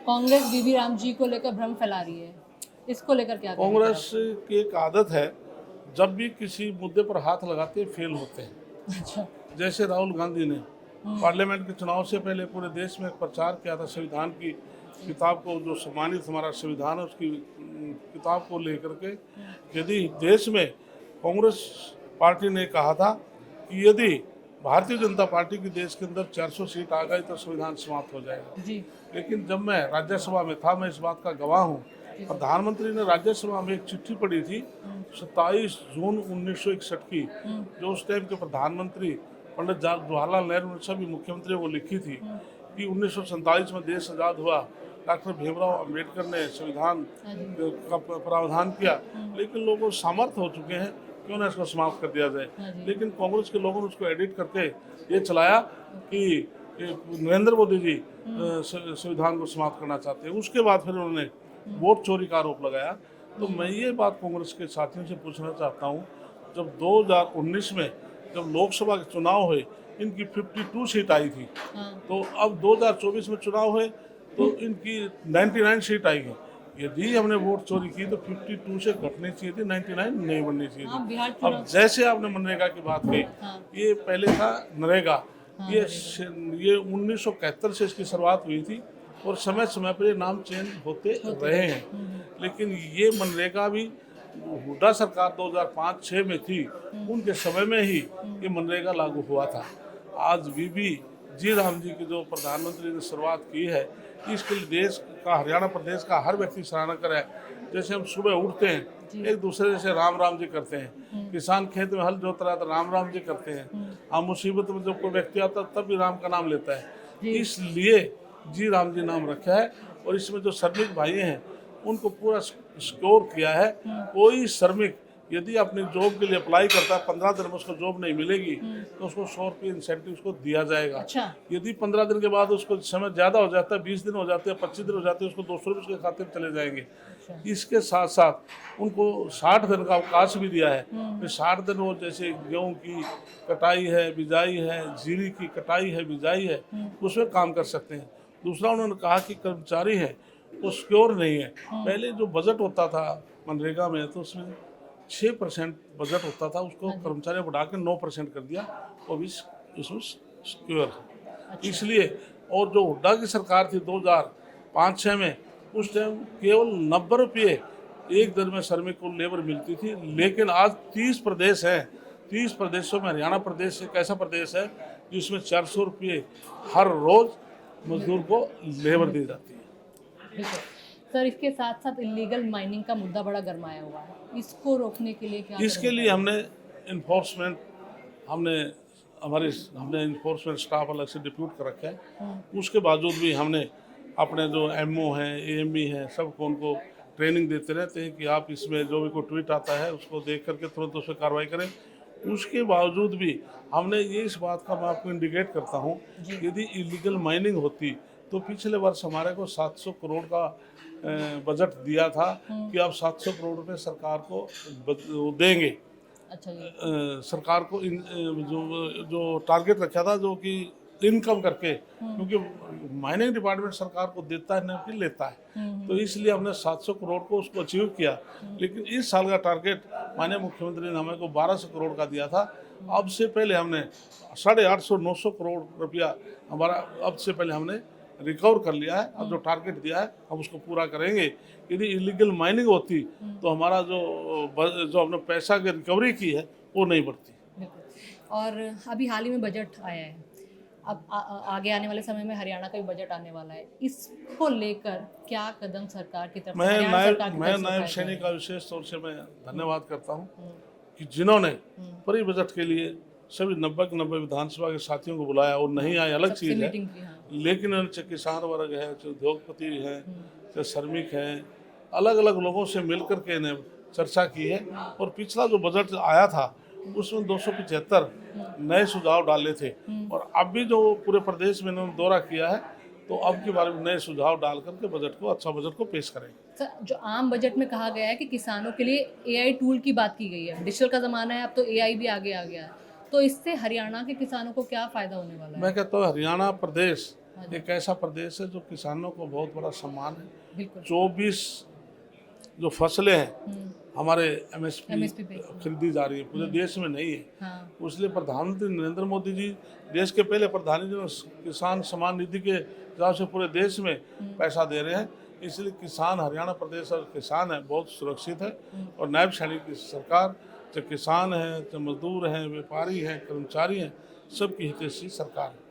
कांग्रेस बीबी राम जी को लेकर भ्रम फैला रही है, इसको लेकर क्या कहेंगे कांग्रेस की एक आदत है, जब भी किसी मुद्दे पर हाथ लगाते हैं फेल होते हैं। आप? अच्छा। जैसे राहुल गांधी ने पार्लियामेंट के चुनाव से पहले पूरे देश में एक प्रचार किया था संविधान की किताब को, जो सम्मानित हमारा संविधान है उसकी किताब को लेकर के। यदि देश में कांग्रेस पार्टी ने कहा था कि यदि भारतीय जनता पार्टी की देश के अंदर 400 सीट आ गई तो संविधान समाप्त हो जाएगा। जी। लेकिन जब मैं राज्यसभा में था, मैं इस बात का गवाह हूँ, प्रधानमंत्री ने राज्यसभा में एक चिट्ठी पढ़ी थी 27 जून 1961 की, जो उस टाइम के प्रधानमंत्री पंडित जवाहरलाल नेहरू ने सभी मुख्यमंत्रियों को लिखी थी कि 1947 में देश आज़ाद हुआ, डॉक्टर भीमराव अंबेडकर ने संविधान का प्रावधान किया, लेकिन लोगों सामर्थ्य हो चुके हैं, क्यों ना इसको समाप्त कर दिया जाए। लेकिन कांग्रेस के लोगों ने उसको एडिट करके ये चलाया कि नरेंद्र मोदी जी संविधान को समाप्त करना चाहते हैं। उसके बाद फिर उन्होंने वोट चोरी का आरोप लगाया। तो मैं ये बात कांग्रेस के साथियों से पूछना चाहता हूँ, जब 2019 में जब लोकसभा के चुनाव हुए, इनकी 52 सीट आई थी, तो अब 2024 में चुनाव हुए तो इनकी 99 सीट आएगी। यदि हमने वोट चोरी की तो 52 से घटनी चाहिए थी, 99 नहीं बननी चाहिए थी। अब जैसे आपने मनरेगा की बात कही, ये पहले था नरेगा, ये 1971 से इसकी शुरुआत हुई थी और समय समय पर ये नाम चेंज होते रहे हैं। लेकिन ये मनरेगा भी हुड्डा सरकार 2005-06 में थी, उनके समय में ही ये मनरेगा लागू हुआ था। आज बीबी जी राम जी की जो प्रधानमंत्री ने शुरुआत की है, इसके लिए देश का, हरियाणा प्रदेश का हर व्यक्ति सराहना करे। जैसे हम सुबह उठते हैं एक दूसरे से राम राम जी करते हैं, किसान खेत में हल जोत रहा है तो राम राम जी करते हैं, हम मुसीबत में जब कोई व्यक्ति आता है तब भी राम का नाम लेता है। इसलिए जी राम जी नाम रखा है। और इसमें जो श्रमिक भाई हैं उनको पूरा स्कोर किया है। कोई श्रमिक यदि अपनी जॉब के लिए अप्लाई करता है, 15 दिन में उसको जॉब नहीं मिलेगी तो उसको 100 रुपये इंसेंटिव उसको दिया जाएगा। अच्छा। यदि 15 दिन के बाद उसको समय ज़्यादा हो जाता है, 20 दिन हो जाते हैं, 25 दिन हो जाते हैं, उसको 200 रुपये उसके खाते में चले जाएंगे। अच्छा। इसके साथ साथ उनको 60 दिन का अवकाश भी दिया है कि 60 दिन वो जैसे गेहूँ की कटाई है, बिजाई है, जीरी की कटाई है, बिजाई है, उसमें काम कर सकते हैं। दूसरा उन्होंने कहा कि कर्मचारी है वो सिक्योर नहीं है। पहले जो बजट होता था मनरेगा में तो उसमें 6% बजट होता था, उसको कर्मचारी बढ़ा के 9% कर दिया, वो भी इसमें सिक्योर है। इसलिए और जो हुड्डा की सरकार थी 2005-06 में, उस टाइम केवल 90 रुपये एक दिन में श्रमिक को लेबर मिलती थी। लेकिन आज 30 प्रदेश हैं, 30 प्रदेशों में हरियाणा प्रदेश एक ऐसा प्रदेश है जिसमें 400 रुपये हर रोज मजदूर को लेबर दी जाती है। सर, इसके साथ साथ इलीगल माइनिंग का मुद्दा बड़ा गरमाया हुआ है, इसको रोकने के लिए क्या? इसके लिए हमने इन्फोर्समेंट हमने इन्फोर्समेंट स्टाफ अलग से डिप्यूट कर रखा है। उसके बावजूद भी हमने अपने जो एमओ हैं, एएमई हैं, सबको उनको ट्रेनिंग देते रहते हैं कि आप इसमें जो भी कोई ट्वीट आता है उसको देख करके तुरंत उस पर कार्रवाई करें। उसके बावजूद भी हमने ये इस बात का मैं आपको इंडिकेट करता हूँ, यदि इलीगल माइनिंग होती तो पिछले वर्ष हमारे को 700 करोड़ का बजट दिया था कि आप 700 करोड़ रुपए सरकार को देंगे। अच्छा। सरकार को जो टारगेट रखा था, जो कि इनकम करके, क्योंकि माइनिंग डिपार्टमेंट सरकार को देता है न कि लेता है, तो इसलिए हमने 700 करोड़ को उसको अचीव किया। लेकिन इस साल का टारगेट माननीय मुख्यमंत्री ने हमें को 1200 करोड़ का दिया था। अब से पहले हमने 850-900 करोड़ रुपया हमारा अब से पहले हमने रिकवर कर लिया है। अब जो टारगेट दिया है हम उसको पूरा करेंगे। यदि इलीगल माइनिंग होती तो हमारा जो हमने पैसा की रिकवरी की है वो नहीं बढ़ती। और अभी हाल ही में बजट आया है, अब आगे आने वाले समय में हरियाणा का भी बजट आने वाला है, इसको लेकर क्या कदम सरकार की तरफ? मैं नायब सैनिक का विशेष तौर से मैं धन्यवाद करता हूँ कि जिन्होंने परी बजट के लिए सभी 90 विधानसभा के साथियों को बुलाया। और नहीं आए अलग चीज़ है, लेकिन चाहे किसान वर्ग है, चाहे उद्योगपति हैं, चाहे श्रमिक हैं, अलग अलग लोगों से मिलकर के इन्हें चर्चा की है। और पिछला जो बजट आया था उसमें 275 नए सुझाव डाले थे, और अब भी जो पूरे प्रदेश में इन्होंने दौरा किया है तो अब के बारे में नए सुझाव डाल करके बजट को, अच्छा बजट को पेश करेंगे। सर, जो आम बजट में कहा गया है कि किसानों के लिए एआई टूल की बात की गई है, डिजिटल का ज़माना है, अब तो एआई भी आगे आ गया है, तो इससे हरियाणा के किसानों को क्या फ़ायदा होने वाला है? मैं कहता हूँ हरियाणा प्रदेश एक ऐसा प्रदेश है जो किसानों को बहुत बड़ा सम्मान है। बिल्कुल 24 जो फसलें हैं हमारे एमएसपी पे खरीदी जा रही है, पूरे देश में नहीं है। हाँ इसलिए प्रधानमंत्री नरेंद्र मोदी जी देश के पहले प्रधानमंत्री किसान सम्मान निधि के हिसाब से पूरे देश में पैसा दे रहे हैं। इसलिए किसान, हरियाणा प्रदेश और किसान है बहुत सुरक्षित है। और नायब सैनिक की सरकार, चाहे किसान हैं, चाहे मजदूर हैं, व्यापारी हैं, कर्मचारी हैं, सबकी हितैषी सरकार है।